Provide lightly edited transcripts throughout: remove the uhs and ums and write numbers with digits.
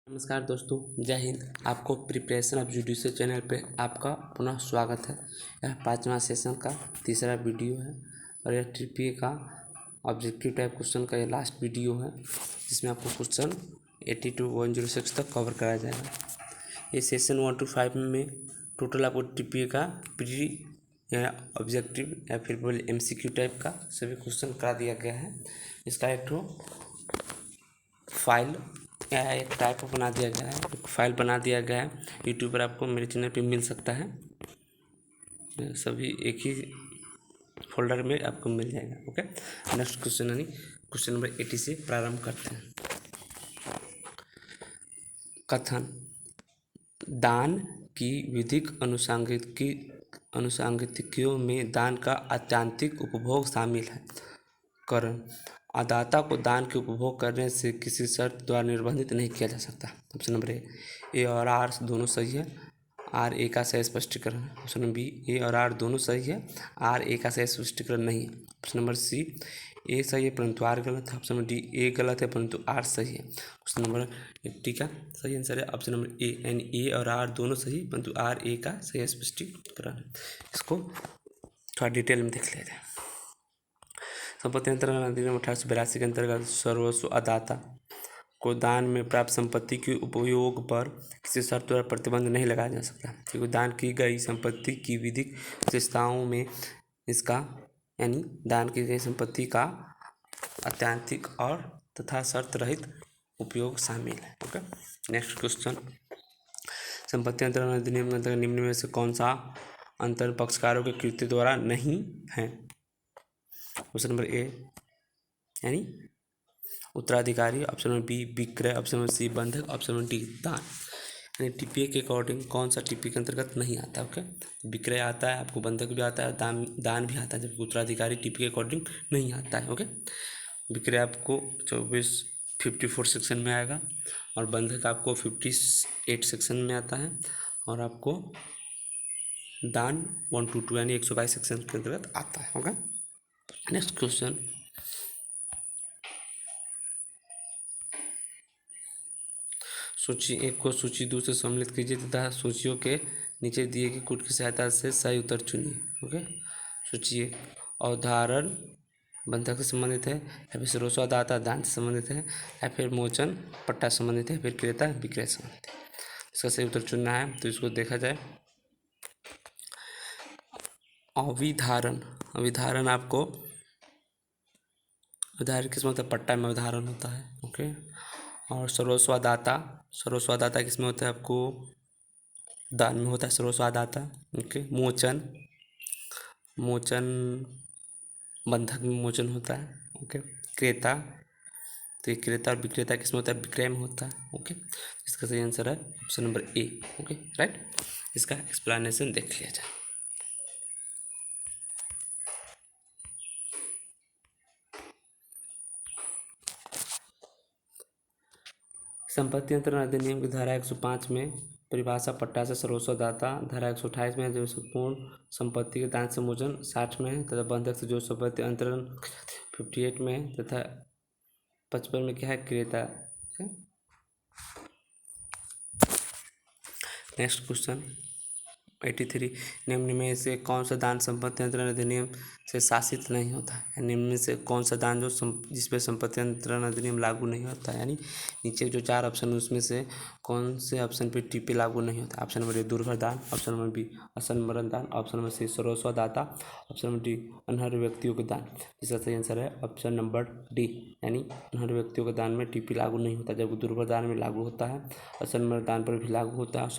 नमस्कार दोस्तों, जय हिंद। आपको प्रिपरेशन ऑफ जुडिशियल चैनल पे आपका पुनः स्वागत है। यह 5वां सेशन का तीसरा वीडियो है और यह ट्रिपीए का ऑब्जेक्टिव टाइप क्वेश्चन का ये लास्ट वीडियो है, जिसमें आपको क्वेश्चन 80 to 106 तक कवर कराया जाएगा। ये सेशन 1 to 5 में टोटल आपको ट्रिपीए का प्री या ऑब्जेक्टिव या फिर बोले MCQ टाइप का सभी क्वेश्चन करा दिया गया है। इसका एक फाइल या एक टाइप बना दिया गया है, एक फाइल बना दिया गया है। यूट्यूब पर आपको मेरे चैनल पे मिल सकता है, सभी एक ही फोल्डर में आपको मिल जाएगा। ओके, नेक्स्ट क्वेश्चन यानी क्वेश्चन नंबर 80 से प्रारंभ करते हैं। कथन: दान की विधिक अनुसांगितियों में दान का आत्यांतिक उपभोग शामिल है। करण: अदाता को दान के उपभोग करने से किसी शर्त द्वारा निर्बंधित नहीं किया जा सकता। ऑप्शन नंबर ए और आर दोनों सही है, आर ए का सही स्पष्टीकरण है। ऑप्शन नंबर बी, ए और आर दोनों सही है, आर ए का सही स्पष्टीकरण नहीं है। ऑप्शन नंबर सी, ए सही है परंतु आर गलत है। ऑप्शन नंबर डी, ए गलत है परंतु आर सही है। क्वेश्चन नंबर 80 का सही आंसर है ऑप्शन नंबर ए, यानी ए और आर दोनों सही परंतु आर ए का सही स्पष्टीकरण है। इसको थोड़ा डिटेल में देख लेते हैं। संपत्ति अंतरण अधिनियम 1882 के अंतर्गत सर्वस्व अदाता को दान में प्राप्त संपत्ति के उपयोग पर किसी शर्त द्वारा प्रतिबंध नहीं लगाया जा सकता, क्योंकि दान की गई संपत्ति की विधिक विशेषताओं में इसका यानी दान की गई संपत्ति का आत्यांतिक और तथा शर्त रहित उपयोग शामिल है। Okay, next question. संपत्ति अंतरण अधिनियम के अंतर्गत निम्न में से कौन सा अंतर पक्षकारों के कृत्य द्वारा नहीं है? ऑप्शन नंबर ए यानी उत्तराधिकारी, ऑप्शन नंबर बी विक्रय, ऑप्शन नंबर सी बंधक, ऑप्शन नंबर डी दान। यानी टीपीए के अकॉर्डिंग कौन सा टीपीए के अंतर्गत नहीं आता? ओके, विक्रय आता है, आपको बंधक भी आता है, दान भी आता है, जबकि उत्तराधिकारी टीपीए के अकॉर्डिंग नहीं आता है। ओके, विक्रय आपको 54 सेक्शन में आएगा और बंधक आपको 58 सेक्शन में आता है और आपको दान 1 to 2 यानी 122 सेक्शन के अंतर्गत आता है। Okay, next question. सूची 1 को सूची 2 से सम्मिलित कीजिए तथा सूचियों के नीचे दिए गए कोड की सहायता से सही उत्तर चुनिए। ओके, सूची 1 अवधारण बंधक से संबंधित है, या फिर सर्वस्वदाता दान से संबंधित है, या फिर मोचन पट्टा संबंधित है, फिर क्रेता विक्रय संबंधित है। इसका सही उत्तर चुनना है, तो इसको देखा जाए। अविधारण आपको उधार किस मतलब पट्टा में उदाहरण होता है। ओके, और सर्वस्वदाता किस में होता है? आपको दान में होता है सर्वस्वदाता। ओके, मोचन बंधक में मोचन होता है। ओके, क्रेता, तो ये क्रेता और विक्रेता किस में होता है? विक्रय में होता है। ओके, इसका सही आंसर है option number A. Okay, right. इसका एक्सप्लेनेशन देख लिया जाए। संपत्ति अंतरण अधिनियम की धारा 105 में परिभाषा पट्टा से सर्वस्वदाता, धारा 128 में जो पूर्ण संपत्ति के दान से मोचन 60 में है, तथा बंधक से जो संपत्ति अंतरण 58 में है, तथा 55 में क्या है? क्रेता। नेक्स्ट क्वेश्चन 83 निम्न में से कौन सा दान संपत्ति अंतरण अधिनियम से शासित नहीं होता है? निम्न में से कौन सा दान जिस पर संपत्ति अंतरण अधिनियम लागू नहीं होता है? यानी नीचे जो 4 ऑप्शन है उसमें से कौन से ऑप्शन पे टीपी लागू नहीं होता? ऑप्शन नंबर ए दुर्घर दान, ऑप्शन नंबर बी असंमरण दान, ऑप्शन नंबर सी सर्वस्वदाता, ऑप्शन नंबर डी अनर्ह व्यक्तियों के दान। इसका सही आंसर है ऑप्शन नंबर डी, यानी अनर्ह व्यक्तियों के दान में टीपी लागू नहीं होता, जबकि दुर्घर दान में लागू होता है, असंमरण दान पर भी लागू होता है,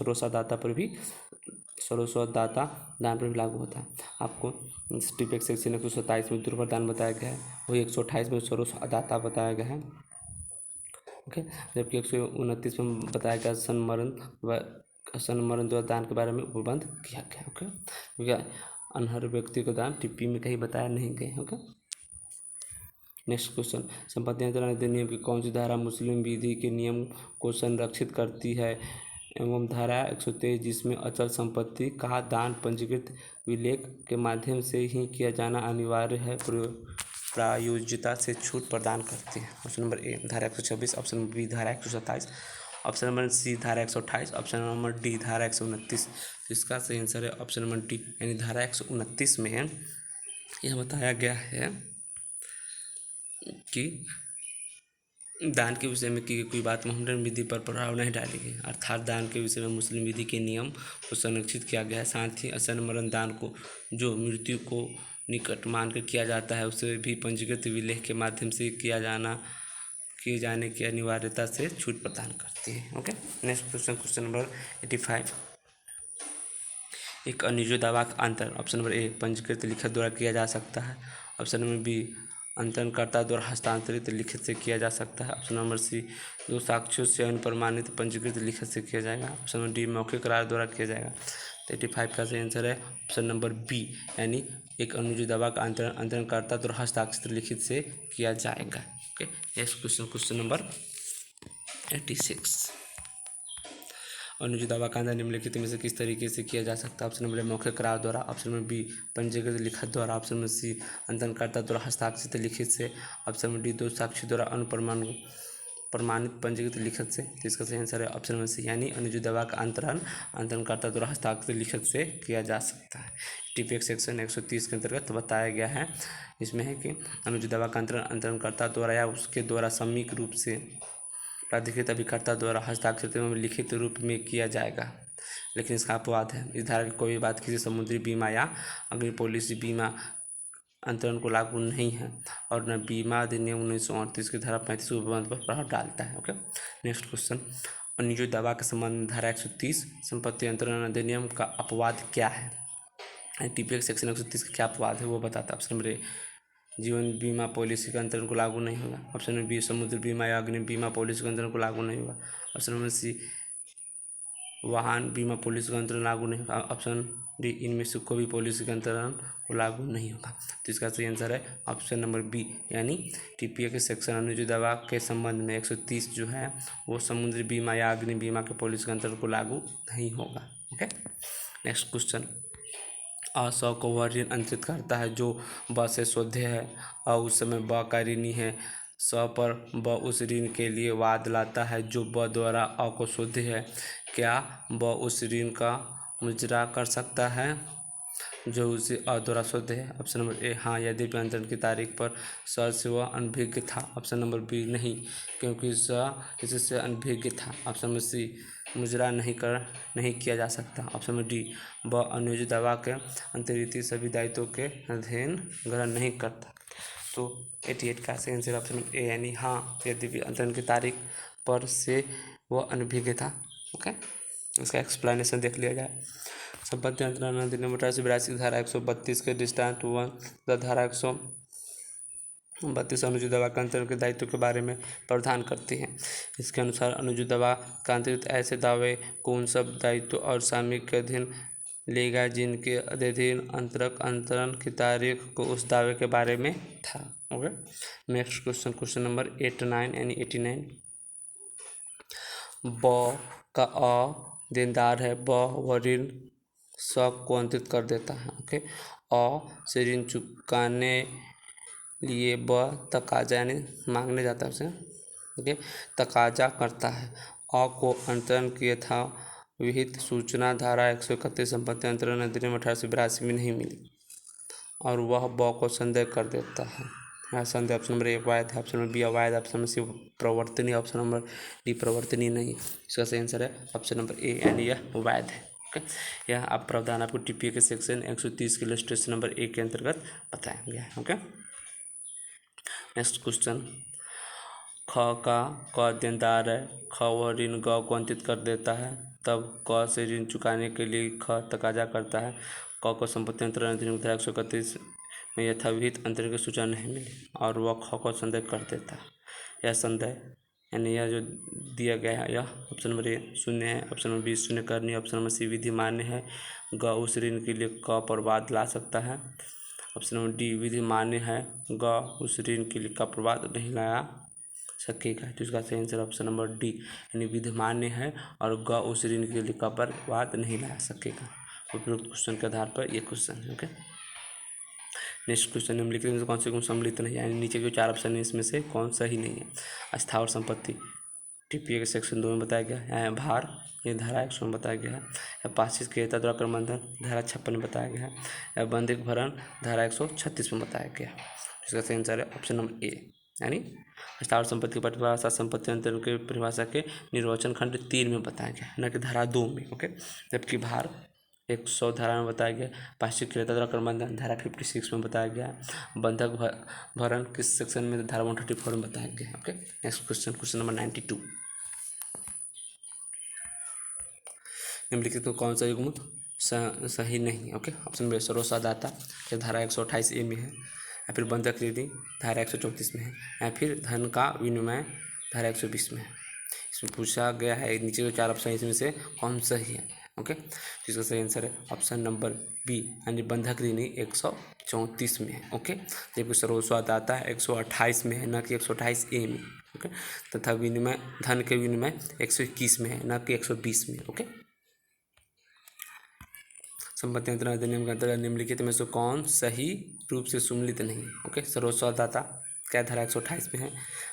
सर्वस्वदाता दान पर भी लागू होता है। आपको टीपीए सेक्शन 127 में दुर्घर दान बताया गया है, वही 128 में सर्वस्वदाता बताया गया है। ओके, जबकि 129 में बताया गया असंमरण द्वारा दान के बारे में उपबंध किया गया। ओके, क्योंकि अनर्ह व्यक्ति को दान टीपी में कहीं बताया नहीं गया। Okay, next question. संपत्ति अंतरण अधिनियम की कौन सी धारा मुस्लिम विधि के नियम को संरक्षित करती है एवं धारा 123 जिसमें अचल संपत्ति का दान पंजीकृत विलेख के माध्यम से ही किया जाना अनिवार्य है प्रायोज्यता से छूट प्रदान करती है? ऑप्शन नंबर ए धारा 126, ऑप्शन नंबर बी धारा 127, ऑप्शन नंबर सी धारा 128, ऑप्शन नंबर डी धारा 129। तो इसका सही आंसर है ऑप्शन नंबर डी यानी धारा 129 में यह बताया गया है कि दान के विषय में की गई कोई बात मोहम्मदन विधि पर प्रभाव नहीं डालेगी, अर्थात दान के विषय में मुस्लिम विधि के नियम को संरक्षित किया गया है। साथ ही असन मरण दान को जो मृत्यु को निकट मानकर किया जाता है उसे भी पंजीकृत विलेख के माध्यम से किए जाने की अनिवार्यता से छूट प्रदान करती है। Okay, next question, question number 85। एक अनुज्ञेय दावा का अंतर, ऑप्शन नंबर ए पंजीकृत लिखित द्वारा किया जा सकता है, ऑप्शन नंबर बी अंतरणकर्ता द्वारा हस्तांतरित लिखित से किया जा सकता है, ऑप्शन नंबर सी दो साक्ष्यों से अनुप्रमाणित पंजीकृत लिखित से किया जाएगा, ऑप्शन नंबर डी मौखिक करार द्वारा किया जाएगा। तो 85 का सही आंसर है ऑप्शन नंबर बी यानी एक अनुज्ञेय दावा का अंतरणकर्ता द्वारा हस्ताक्षरित लिखित से किया जाएगा। Okay, next question, question number 86। अनुज्ञेय दावा का अंतरण निम्नलिखित में से किस तरीके से किया जा सकता है, ऑप्शन नंबर ए मौखिक करार द्वारा, ऑप्शन नंबर बी पंजीकृत लिखित द्वारा, ऑप्शन नंबर सी अंतरणकर्ता द्वारा हस्ताक्षरित लिखित से, ऑप्शन नंबर डी दो साक्षी द्वारा प्रमाणित पंजीकृत लिखित से। तो इसका सही आंसर है ऑप्शन नंबर सी यानी अनुज्ञेय दावा का अंतरण अंतरणकर्ता द्वारा हस्ताक्षरित लिखित से किया जा सकता है। टीपीएक सेक्शन 130 के अंतर्गत बताया गया है, इसमें है कि अनुज्ञेय दावा का अंतरण अंतरणकर्ता द्वारा या उसके द्वारा सामयिक रूप से प्राधिकृत अभिकर्ता द्वारा हस्ताक्षरित एवं लिखित रूप में किया जाएगा। लेकिन इसका अपवाद है, इस धारा की कोई बात किसी समुद्री बीमा या अग्नि पॉलिसी बीमा अंतरण को लागू नहीं है और न बीमा अधिनियम 1938 की धारा 35 को बंद पर प्रभाव डालता है। ओके, नेक्स्ट क्वेश्चन, अनुज्ञेय दावा के संबंध में धारा 130 संपत्ति अंतरण अधिनियम का अपवाद क्या है? टीपीएक सेक्शन 130 का क्या अपवाद है वो बताता है। ऑप्शन नंबर ए जीवन बीमा पॉलिसी का अंतरण को लागू नहीं होगा, ऑप्शन नंबर बी समुद्र बीमा या अग्नि बीमा पॉलिसी का अंतरण को लागू नहीं होगा, ऑप्शन नंबर सी वाहन बीमा पॉलिसी का अंतरण लागू नहीं होगा, ऑप्शन डी इनमें से कोई भी पॉलिसी का अंतरण को लागू नहीं होगा। तो इसका सही आंसर है ऑप्शन नंबर बी यानी टीपीए के सेक्शन अनुज्ञेय दावा के संबंध में 130 जो है वो समुद्री बीमा या अग्नि बीमा के पॉलिसी के अंतरण को लागू नहीं होगा। ओके, नेक्स्ट क्वेश्चन, अ स को वह ऋण अंतरित करता है जो ब से शोध्य है, उस समय ब का ऋणी है, स पर ब उस ऋण के लिए वाद लाता है जो ब द्वारा अ को शोध्य है, क्या ब उस ऋण का मुजरा कर सकता है जो उसे अ द्वारा शोध्य है? ऑप्शन नंबर ए हाँ यद्यपि अंतरण की तारीख पर स से वह अनभिज्ञ था, ऑप्शन नंबर बी नहीं क्योंकि स इससे अनभिज्ञ था, ऑप्शन नंबर सी मुजरा नहीं किया जा सकता, ऑप्शन नंबर डी ब अनुज्ञेय दावा के अंतर्गत सभी दायित्वों के अध्ययन ग्रहण नहीं करता। तो 88 का सही आंसर ऑप्शन नंबर ए यानी हाँ यद्यपि अंतरण की तारीख पर से वह अनभिज्ञ था। ओके, इसका एक्सप्लेनेशन देख लिया जाए। संपत्ति अंतरण अधिनियम 1882 धारा 132 के दृष्टांत 1 धारा 132 अनुज्ञेय दावा का अंतरण के दायित्व के बारे में प्रावधान करती है। इसके अनुसार अनुज्ञेय दावा का अंतरित ऐसे दावे को उन सब दायित्व और सामयिक के अधीन लेगा जिनके अधीन अंतरण की तारीख को उस दावे के बारे में था। Okay, next question, question number 89 यानी 89। ब का अ देनदार है, ब वह ऋण स को अंतरित कर देता है। ओके, अ से ऋण चुकाने लिए ब तकाजा यानी मांगने जाता है उसे, ओके, तकाजा करता है। अ को अंतरण की यथा विहित सूचना धारा 131 संपत्ति अंतरण अधिनियम 1882 में नहीं मिली और वह ब को संदेह कर देता है। यहाँ संदेह ऑप्शन नंबर ए वैध है, ऑप्शन नंबर बी अवैध, ऑप्शन नंबर सी प्रवर्तनीय, ऑप्शन नंबर डी प्रवर्तनीय नहीं। इसका सही आंसर है ऑप्शन नंबर ए यानी यह वैध है। ओके, यह आप प्रावधान आपको टीपीए के सेक्शन 130 के इलस्ट्रेशन नंबर 1 के अंतर्गत बताया गया है। ओके, नेक्स्ट क्वेश्चन, ख का क देनदार है, ख वह ऋण ग को अंतित कर देता है, तब क से ऋण चुकाने के लिए ख तकाजा करता है। क को संपत्ति अंतरण अधिनियम 131 में यथाविहित अंतरण की सूचना नहीं मिली और वह ख को संदेह कर देता है। यह संदेह यानी यह जो दिया गया है यह ऑप्शन नंबर ए शून्य है, ऑप्शन नंबर बी शून्य करनी, ऑप्शन नंबर सी विधि मान्य है, ग उस ऋण के लिए क पर वाद ला सकता है, ऑप्शन नंबर डी विधि मान्य है, ग उस ऋण के लिए क पर वाद नहीं लाया सकेगा। तो इसका सही आंसर ऑप्शन नंबर डी यानी विधि मान्य है और ग उस ऋण के लिए क पर वाद नहीं ला सकेगा। उपरोक्त क्वेश्चन के आधार पर ये क्वेश्चन है। ओके, नेक्स्ट क्वेश्चन, निम्नलिखित में से कौन से गुण सम्मिलित नहीं है, यानी नीचे के 4 ऑप्शन है इसमें से कौन सा ही नहीं है। स्थावर संपत्ति टीपीए के सेक्शन 2 में बताया गया है। भार ये धारा 100 में बताया गया है। या पाशित क्रियता द्वारा क्रमबंधन धारा 56 में बताया गया है। या बंधिक भरण धारा 136 में बताया गया है। इसका सही आंसर है ऑप्शन नंबर ए, यानी स्थावर संपत्ति की परिभाषा संपत्ति अंतरण की परिभाषा के निर्वचन खंड 3 में बताया गया है, न कि धारा 2 में। ओके, जबकि भार 100 धारा में बताया गया। पाशित क्रियता द्वारा क्रमबंधन धारा 56 में बताया गया है। बंधक भरण किस सेक्शन में धारा 134 में बताया गया है। Okay, next question, question number 92। निम्नलिखित में कौन सा युग्म सही नहीं है। ओके, ऑप्शन बी सरोसादाता या धारा 128 ए में है, या फिर बंधक ऋणी धारा 134 में है, या फिर धन का विनिमय धारा 120 में है। इसमें पूछा गया है नीचे जो 4 ऑप्शन इसमें से कौन सही है। ओके, जिसका सही आंसर है ऑप्शन नंबर बी, यानी बंधक ऋणी 134 में है। ओके, जबकि सरोसादाता 128 में है, न कि 128 ए में। ओके, तथा विनिमय धन के विनिमय 121 में है, न कि 120 में। ओके, संपत्ति अंतरण अधिनियम के अंतर्गत निम्नलिखित में से कौन सही रूप से सुमेलित नहीं है। ओके, सरोसादाता क्या धारा 128 में है।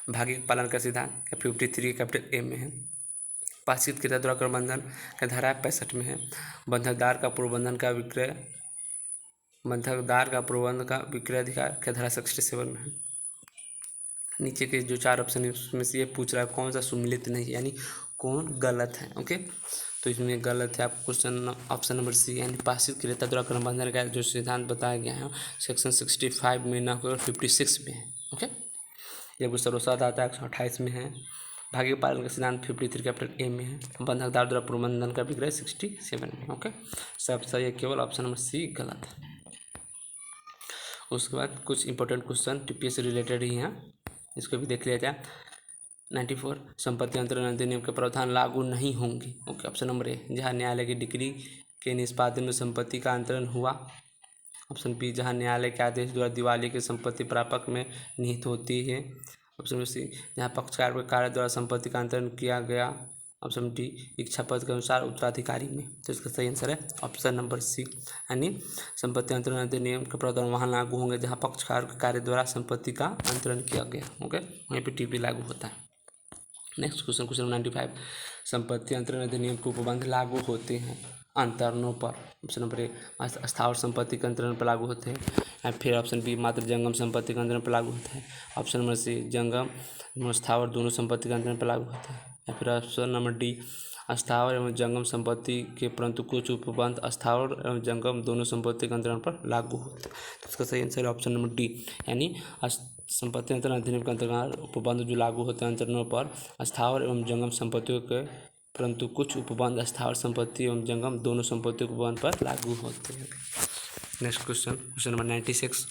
भागिक पालन का सिद्धांत क्या 53 कैपिटल ए में है। पाशित क्रियता द्वारा क्रमबंधन क्या धारा 65 में है। बंधकदार का प्रबंधन का विक्रय अधिकार क्या धारा 67 में है। नीचे के जो 4 ऑप्शन है उसमें से ये पूछ रहा है कौन सा सुमेलित नहीं है, यानी कौन गलत है। ओके, तो इसमें गलत है आपको क्वेश्चन ऑप्शन नंबर सी, यानी पाशित क्रियता द्वारा क्रमबंधन का जो सिद्धांत बताया गया है सेक्शन 65 में ना होकर 56 में है। ओके, जबकि सरोसादाता 128 में है। भागिक पालन का सिद्धांत 53 कैपिटल ए में है। बंधकदार द्वारा प्रबंधन का विक्रय 67 में। ओके, सब सही है, केवल ऑप्शन नंबर सी गलत है। उसके बाद कुछ इंपॉर्टेंट क्वेश्चन टीपीए से रिलेटेड ही हैं, इसको भी देख लिया जाए। 94 संपत्ति अंतरण अधिनियम के प्रावधान लागू नहीं होंगे। ओके, ऑप्शन नंबर ए, जहाँ न्यायालय की डिग्री के निष्पादन में संपत्ति का अंतरण हुआ। ऑप्शन बी, जहाँ न्यायालय के आदेश द्वारा दिवाली की संपत्ति प्रापक में निहित होती है। ऑप्शन सी, जहाँ पक्षकार के कार्य द्वारा संपत्ति का अंतरण किया गया। ऑप्शन डी, इच्छा पद के अनुसार उत्तराधिकारी में। तो इसका सही आंसर है ऑप्शन नंबर सी, यानी संपत्ति अंतरण अधिनियम के प्रावधान वहाँ लागू होंगे जहाँ पक्षकार के कार्य द्वारा संपत्ति का अंतरण किया गया। ओके, वहीं पर टीपी लागू होता है। नेक्स्ट क्वेश्चन, क्वेश्चन 95, संपत्ति अंतरण अधिनियम के उपबंध लागू होते हैं अंतरणों पर। ऑप्शन नंबर ए, स्थावर संपत्ति के अंतरण पर लागू होते हैं, या फिर ऑप्शन बी, मात्र जंगम संपत्ति के अंतरण पर लागू होता है। ऑप्शन नंबर सी, जंगम स्थावर दोनों संपत्ति के अंतरण पर लागू होता है, या फिर ऑप्शन नंबर डी, स्थावर एवं जंगम संपत्ति के परंतु कुछ उपबंध स्थावर एवं जंगम दोनों संपत्ति के अंतरण पर लागू होते हैं। तो इसका सही आंसर है ऑप्शन नंबर डी, यानी संपत्ति अंतरण अधिनियम के अंतर्गत उपबंध जो लागू होते हैं अंतरणों पर स्थावर एवं जंगम संपत्तियों के परंतु कुछ उपबंध स्थावर संपत्ति एवं जंगम दोनों संपत्तियों के उपबंध पर लागू होते हैं। नेक्स्ट क्वेश्चन, क्वेश्चन नंबर 96,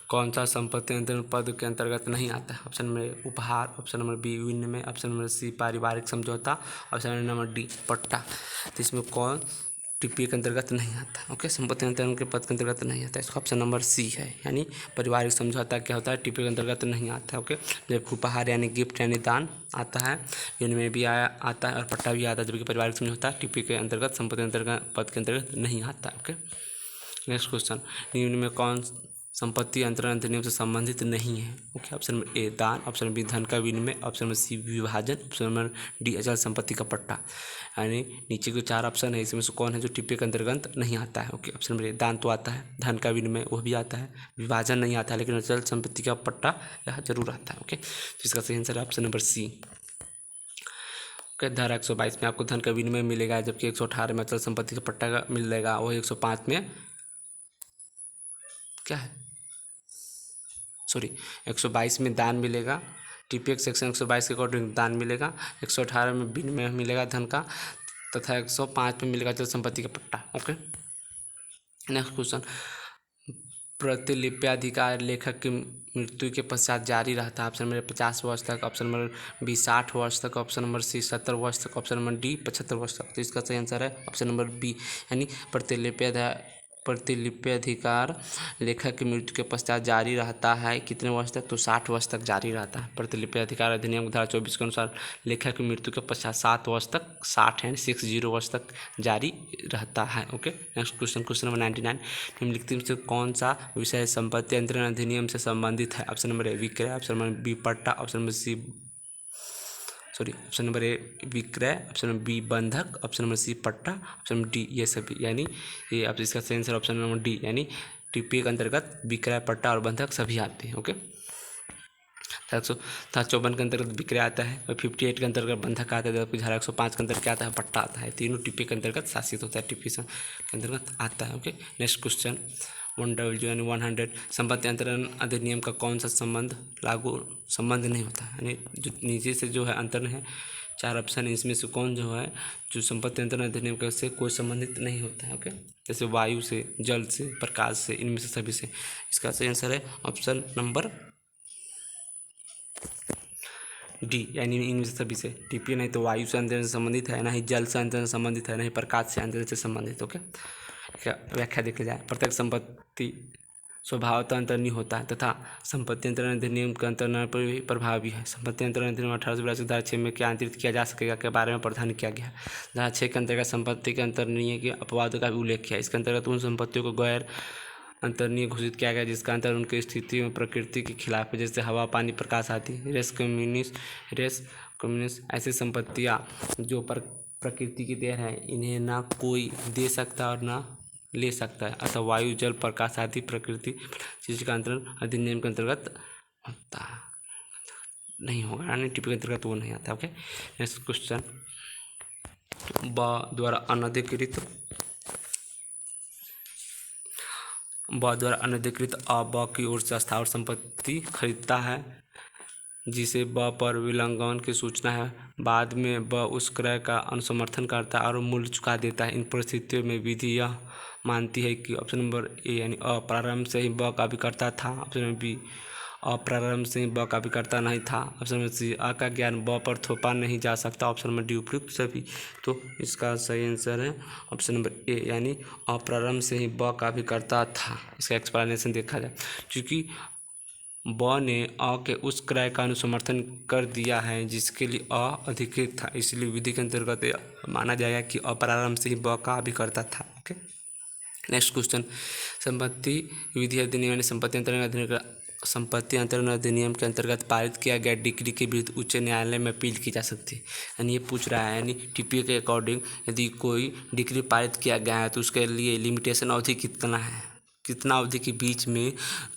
कौन सा संपत्ति अंतरण पद के अंतर्गत नहीं आता है। ऑप्शन नंबर उपहार, ऑप्शन नंबर बी विनिमय, ऑप्शन नंबर सी पारिवारिक समझौता, ऑप्शन नंबर डी पट्टा। तो इसमें कौन टीपीए के अंतर्गत नहीं आता। ओके, संपत्ति अंतरण के पद के अंतर्गत नहीं आता, इसका ऑप्शन नंबर सी है, यानी पारिवारिक समझौता क्या होता है टीपीए के अंतर्गत नहीं आता है। ओके, जबकि उपहार यानी गिफ्ट यानी दान आता है, विनिमय भी आता है और पट्टा भी आता है, जबकि पारिवारिक समझौता टीपीए के अंतर्गत संपत्ति अंतर्गत पद के अंतर्गत नहीं आता। ओके, नेक्स्ट क्वेश्चन, निम्न में कौन संपत्ति अंतरण अधिनियम से संबंधित नहीं है। ओके, ऑप्शन नंबर ए दान, ऑप्शन नंबर बी धन का विनिमय, ऑप्शन नंबर सी विभाजन, ऑप्शन नंबर डी अचल संपत्ति का पट्टा। यानी नीचे के 4 ऑप्शन है, इसमें से कौन है जो टीपीए के अंतर्गत नहीं आता है। ओके, ऑप्शन नंबर ए दान तो आता है, धन का विनिमय वह भी आता है, विभाजन नहीं आता है, लेकिन अचल संपत्ति का पट्टा यह जरूर आता है। ओके, तो इसका सही आंसर है ऑप्शन नंबर सी। ओके, धारा 122 में आपको धन का विनिमय मिलेगा, जबकि 118 में अचल संपत्ति का पट्टा मिलेगा, वही 105 में क्या है 122 में दान मिलेगा। टीपीए सेक्शन 122 के अकॉर्डिंग दान मिलेगा, 118 में विनिमय मिलेगा धन का, तथा 105 में मिलेगा अचल संपत्ति का पट्टा। ओके, नेक्स्ट क्वेश्चन, प्रतिलिप्याधिकार लेखक की मृत्यु के पश्चात जारी रहता है। ऑप्शन नंबर 50 वर्ष तक, ऑप्शन नंबर बी 60 वर्ष तक, ऑप्शन नंबर सी 70 वर्ष तक, ऑप्शन नंबर डी 75 वर्ष तक। तो इसका सही आंसर है ऑप्शन नंबर बी, यानी प्रतिलिप्याधिकार प्रतिलिपि अधिकार लेखक की मृत्यु के पश्चात जारी रहता है कितने वर्ष तक? तो 60 वर्ष तक जारी रहता है। प्रतिलिपि अधिकार अधिनियम धारा 24 के अनुसार लेखक की मृत्यु के पश्चात 7 वर्ष तक 60 यानी 60 वर्ष तक जारी रहता है। Okay, next question, question number 99, निम्नलिखित में से कौन सा विषय संपत्ति अंतरण अधिनियम से संबंधित है? ऑप्शन नंबर ए विक्रय, ऑप्शन नंबर बी पट्टा, ऑप्शन नंबर ए विक्रय, ऑप्शन नंबर बी बंधक, ऑप्शन नंबर सी पट्टा, ऑप्शन नंबर डी ये सभी, यानी ये अब इसका सही आंसर ऑप्शन नंबर डी, यानी टीपीए के अंतर्गत विक्रय, पट्टा और बंधक सभी आते हैं। ओके, 54 के अंतर्गत विक्रय आता है और 58 के अंतर्गत बंधक आता है, जबकि धारा 105 के अंतर्गत क्या आता है? पट्टा आता है। तीनों टीपीए के अंतर्गत शासित होता है, टीपीए के अंतर्गत आता है। ओके, नेक्स्ट क्वेश्चन 100 यानी 100, संपत्ति अंतरण अधिनियम का कौन सा संबंध नहीं होता, यानी जो नीचे से जो है अंतरण है 4 ऑप्शन है, इसमें से कौन जो है जो संपत्ति अंतरण अधिनियम का से कोई संबंधित नहीं होता है। ओके, जैसे वायु से, जल से, प्रकाश से, इनमें से सभी से। इसका सही आंसर है ऑप्शन नंबर डी, यानी इनमें से सभी से। टीपीए नहीं तो वायु से अंतरण से संबंधित है, ना ही जल से अंतरण से संबंधित है, ना ही प्रकाश से अंतरण से संबंधित। ओके, व्याख्या देखी जाए, प्रत्येक संपत्ति स्वभावतः अंतरणीय होता है तथा संपत्ति अंतरण अधिनियम के अंतरण पर भी प्रभावी है। संपत्ति अंतरण अधिनियम 1882 धारा 6 में क्या अंतरित किया जा सकेगा के बारे में प्रावधान किया गया है। धारा 6 के अंतर्गत संपत्ति के अंतरणीय के अपवादों का भी उल्लेख किया है। इसके अंतर्गत उन संपत्तियों को गैर अंतरणीय घोषित किया गया जिसका अंतर उनकी स्थिति में प्रकृति के खिलाफ है, जैसे हवा, पानी, प्रकाश आदि। रेस कम्युनिस्ट ऐसी संपत्तियाँ जो प्रकृति की देन है, इन्हें ना कोई दे सकता और ना ले सकता है, अतः वायु, जल, प्रकाश आदि प्रकृति चीज का अंतरण अधिनियम के अंतर्गत होता नहीं होगा, यानी टीपी के अंतर्गत वो नहीं आता। ओके, नेक्स्ट क्वेश्चन, ब द्वारा अनधिकृत अ ब की ओर से स्थावर संपत्ति खरीदता है जिसे ब पर विलंघन की सूचना है, बाद में ब उस क्रय का अनुसमर्थन करता है और मूल्य चुका देता है। इन परिस्थितियों में विधि यह मानती है कि ऑप्शन नंबर ए यानी अ प्रारंभ से ही ब का अभिकर्ता था, ऑप्शन नंबर बी अ प्रारंभ से ही ब का अभिकर्ता नहीं था, ऑप्शन नंबर सी अ का ज्ञान ब पर थोपा नहीं जा सकता, ऑप्शन नंबर डी उपयुक्त सभी। तो इसका सही आंसर है ऑप्शन नंबर ए, यानी अ प्रारंभ से ही ब का अभिकर्ता था। इसका एक्सप्लेनेशन देखा जाए, क्योंकि ब ने अ के उस क्रय का अनुसमर्थन कर दिया है जिसके लिए अ अधिकृत था, इसलिए विधि के अंतर्गत माना जाएगा कि अ प्रारंभ से ही ब का अभिकर्ता था। ओके, नेक्स्ट क्वेश्चन, संपत्ति विधि अधिनियम यानी संपत्ति अंतरण अधिनियम के अंतर्गत पारित किया गया डिक्री के विरुद्ध उच्च न्यायालय में अपील की जा सकती है। यानी ये पूछ रहा है, यानी टीपीए के अकॉर्डिंग यदि कोई डिक्री पारित किया गया है तो उसके लिए लिमिटेशन अवधि कितना है, कितना अवधि के बीच में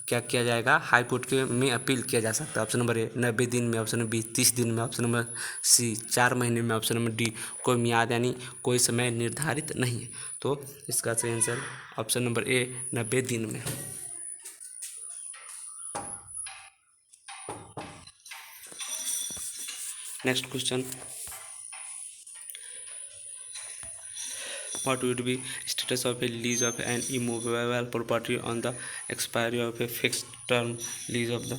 क्या किया जाएगा, हाई कोर्ट के में अपील किया जा सकता है। ऑप्शन नंबर ए 90 दिन में, ऑप्शन नंबर बी 30 दिन में, ऑप्शन नंबर सी 4 महीने में, ऑप्शन नंबर डी कोई मियाद यानी कोई समय निर्धारित नहीं है। तो इसका सही आंसर ऑप्शन नंबर ए 90 दिन में। Next question, what would be status of a lease of an immovable property on the expiry of a fixed term lease of the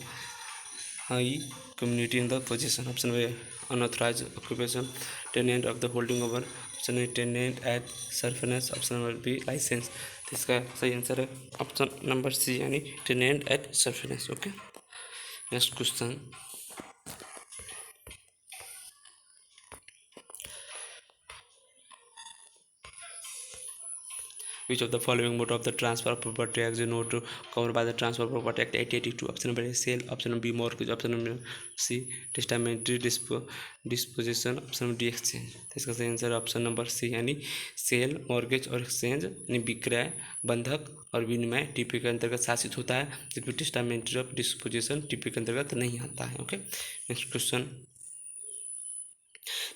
high community in the possession? Option A unauthorized occupation, tenant of the holding over, option A tenant at surface, option number B license। इसका सही answer है option number C, यानी tenant at sufferance. Okay, next question, which of the following mode of the transfer of property act is not covered by the Transfer of Property Act 1882? Option number A sale, option number B mortgage, option number C testamentary disposition, option number D exchange। इसका सही answer option number C, यानी cell, mortgage और exchange यानी विक्रय, बंधक और विनिमय TP के अंतर्गत शासित होता है, जबकि टेस्टामेंट्री ऑफ डिस्पोजिशन टीपी के अंतर्गत नहीं आता है। ओके, नेक्स्ट क्वेश्चन,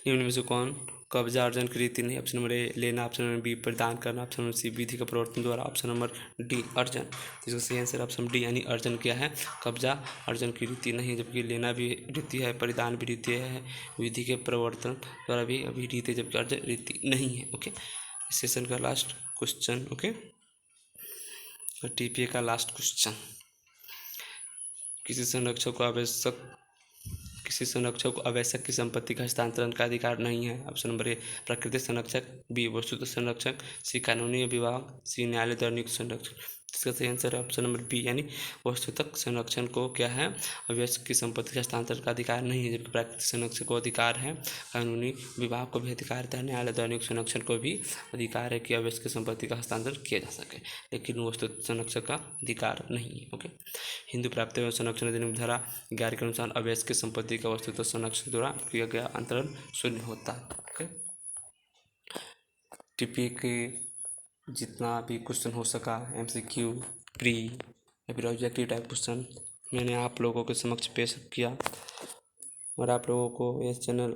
निम्न में से कौन कब्जा अर्जन की रीति नहीं? ऑप्शन नंबर ए लेना, ऑप्शन नंबर बी प्रदान करना, ऑप्शन नंबर सी विधि का प्रवर्तन द्वारा, ऑप्शन नंबर डी अर्जन। इसका सही आंसर ऑप्शन डी, यानी अर्जन क्या है, कब्जा अर्जन की रीति नहीं है, जबकि लेना भी रीति है, परिधान भी रीति है, विधि के प्रवर्तन द्वारा भी अभी रीति, जबकि अर्जन रीति नहीं है। ओके, इस सेशन का लास्ट क्वेश्चन। ओके, टीपीए का लास्ट क्वेश्चन, किसी संरक्षक को आवश्यक किसी संरक्षक को आवश्यक की संपत्ति का हस्तांतरण का अधिकार नहीं है। ऑप्शन नंबर ए प्राकृतिक संरक्षक, बी वस्तुतः संरक्षक, सी कानूनी विभाग, सी न्यायालय द्वारा नियुक्त संरक्षक। इसका सही आंसर है ऑप्शन नंबर बी, यानी वस्तुतः संरक्षण को क्या है, आवश्यक की संपत्ति का हस्तांतरण का अधिकार नहीं है, जबकि प्राकृतिक संरक्षण को अधिकार है। कानूनी विभाग को भी अधिकार है, न्यायालय द्वारा नियुक्त संरक्षण को भी अधिकार है कि आवश्यक की संपत्ति का हस्तांतरण किया जा सके, लेकिन वस्तुतः संरक्षक का अधिकार नहीं है। ओके, हिंदू प्राप्ति एवं संरक्षण अधिनियम धारा 11 के अनुसार अवैध की संपत्ति का वस्तुतः संरक्षक द्वारा किया गया अंतरण शून्य होता है। ओके, टीपी के जितना भी क्वेश्चन हो सका, एमसीक्यू, प्री या फिर ऑब्जेक्टिव टाइप क्वेश्चन मैंने आप लोगों के समक्ष पेश किया, और आप लोगों को इस चैनल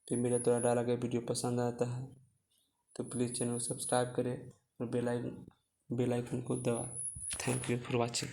पे मेरे द्वारा डाला गया वीडियो पसंद आता है तो प्लीज़ चैनल को सब्सक्राइब करें और बेल आइकन को दबाएं। Thank you for watching.